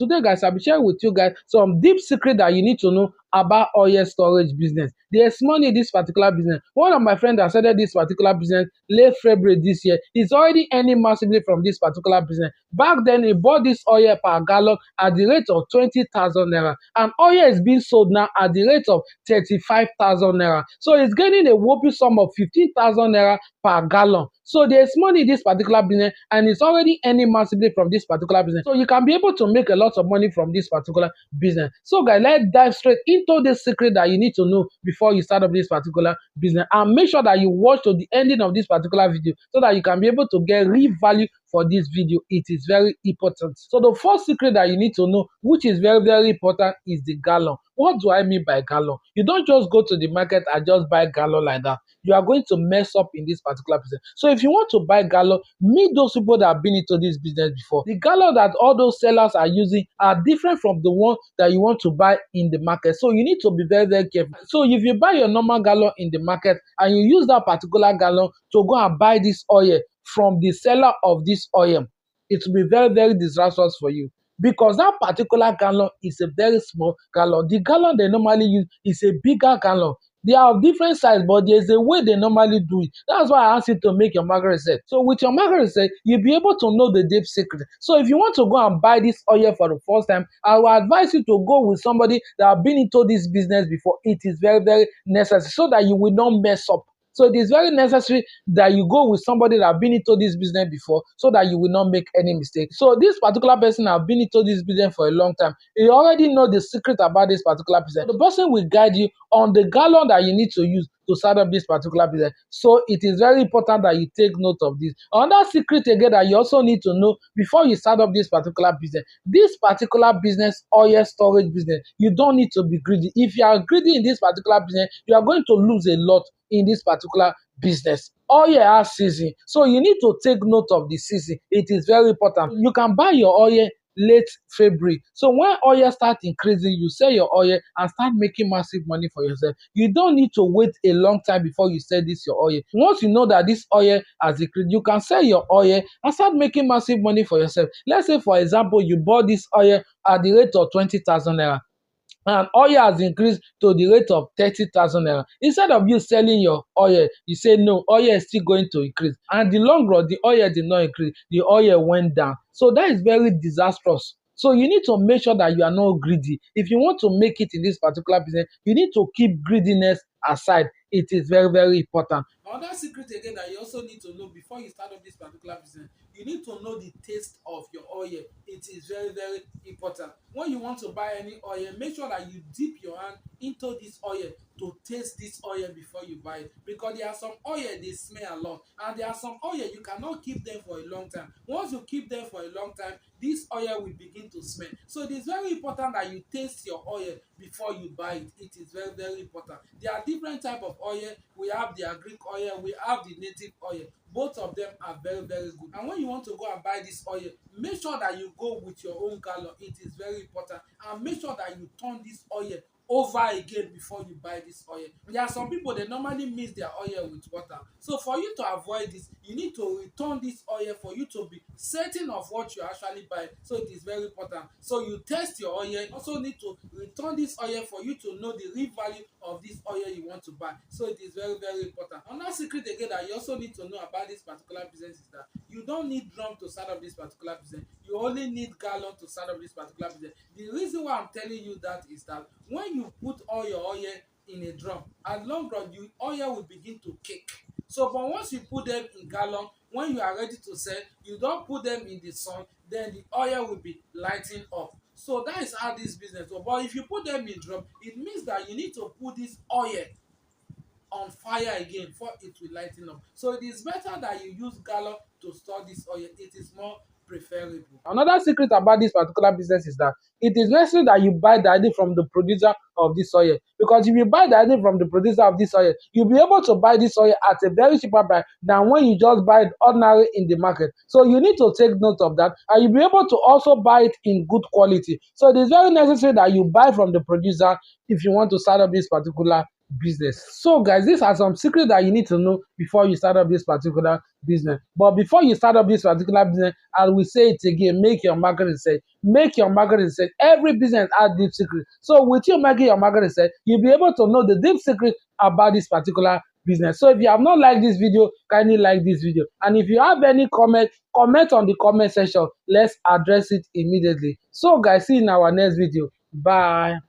Today, guys, I'll be sharing with you guys some deep secret that you need to know about oil storage business. There's money in this particular business. One of my friends that started this particular business late February this year is already earning massively from this particular business. Back then, he bought this oil per gallon at the rate of 20,000 naira, and oil is being sold now at the rate of 35,000 naira. So he's getting a whopping sum of 15,000 naira per gallon. So there's money in this particular business, and it's already earning massively from this particular business. So you can be able to make a lot of money from this particular business. So guys, let's dive straight into the secret that you need to know before you start up this particular business, and make sure that you watch to the ending of this particular video so that you can be able to get real value for this video. It is very important. So the first secret that you need to know, which is very important, is the gallon. What do I mean by gallon? You don't just go to the market and just buy gallon like that. You are going to mess up in this particular business. So if you want to buy gallon, meet those people that have been into this business before. The gallon that all those sellers are using are different from the one that you want to buy in the market. So you need to be very careful. So if you buy your normal gallon in the market and you use that particular gallon to go and buy this oil from the seller of this oil, it will be very disastrous for you, because that particular gallon is a very small gallon. The gallon they normally use is a bigger gallon. They are of different size, but there's a way they normally do it. That's why I asked you to make your market research. So with your market research, you'll be able to know the deep secret. So if you want to go and buy this oil for the first time, I will advise you to go with somebody that have been into this business before. It is very necessary so that you will not mess up. So it is very necessary that you go with somebody that have been into this business before, so that you will not make any mistake. So this particular person have been into this business for a long time. You already know the secret about this particular business. The person will guide you on the gallon that you need to use to start up this particular business. So it is very important that you take note of this. Another secret again that you also need to know before you start up this particular business, oil storage business, you don't need to be greedy. If you are greedy in this particular business, you are going to lose a lot in this particular business. Oil has season, so you need to take note of the season. It is very important. You can buy your oil late February. So when oil starts increasing, you sell your oil and start making massive money for yourself. You don't need to wait a long time before you sell this your oil. Once you know that this oil has increased, you can sell your oil and start making massive money for yourself. Let's say, for example, you bought this oil at the rate of 20,000 naira. And oil has increased to the rate of 30,000 naira. Instead of you selling your oil, you say no, oil is still going to increase. And the long run, the oil did not increase, the oil went down. So that is very disastrous. So you need to make sure that you are not greedy. If you want to make it in this particular business, you need to keep greediness aside. It is very important. Another secret again that you also need to know before you start up this particular business, you need to know the taste of your oil. It is very important. When you want to buy any oil, make sure that you dip your hand into this oil to taste this oil before you buy it, because there are some oil they smell a lot, and there are some oil you cannot keep them for a long time. Once you keep them for a long time, this oil will begin to smell. So it is very important that you taste your oil before you buy it. It is very important. There are different type of oil. We have the agric oil, we have the native oil. Both of them are very good. And when you want to go and buy this oil, make sure that you go with your own gallon. It is very important. And make sure that you turn this oil over again before you buy this oil. There are some people, they normally mix their oil with water. So for you to avoid this, you need to return this oil for you to be certain of what you actually buy. So it is very important. So you test your oil. You also need to return this oil for you to know the real value of this oil you want to buy. So it is very important. Another secret again that you also need to know about this particular business is that you don't need drum to start up this particular business. You only need gallon to start up this particular business. The reason why I'm telling you that is that when you put all your oil in a drum, at long run, the oil will begin to cake. So, but once you put them in gallon, when you are ready to sell, you don't put them in the sun, then the oil will be lighting up. So that is how this business works. But if you put them in drum, it means that you need to put this oil on fire again before it will lighten up. So it is better that you use gallon to store this oil. It is more preferable. Another secret about this particular business is that it is necessary that you buy directly from the producer of this oil, because if you buy directly from the producer of this oil, you'll be able to buy this oil at a very cheaper price than when you just buy it ordinary in the market. So you need to take note of that, and you'll be able to also buy it in good quality. So it is very necessary that you buy from the producer if you want to start up this particular business. So guys, these are some secrets that you need to know before you start up this particular business. But before you start up this particular business, I will say it again, make your market research. Make your market research. Every business has deep secret. So with you making your market research, you'll be able to know the deep secret about this particular business. So if you have not liked this video, kindly like this video. And if you have any comment on the comment section. Let's address it immediately. So guys, see you in our next video. Bye.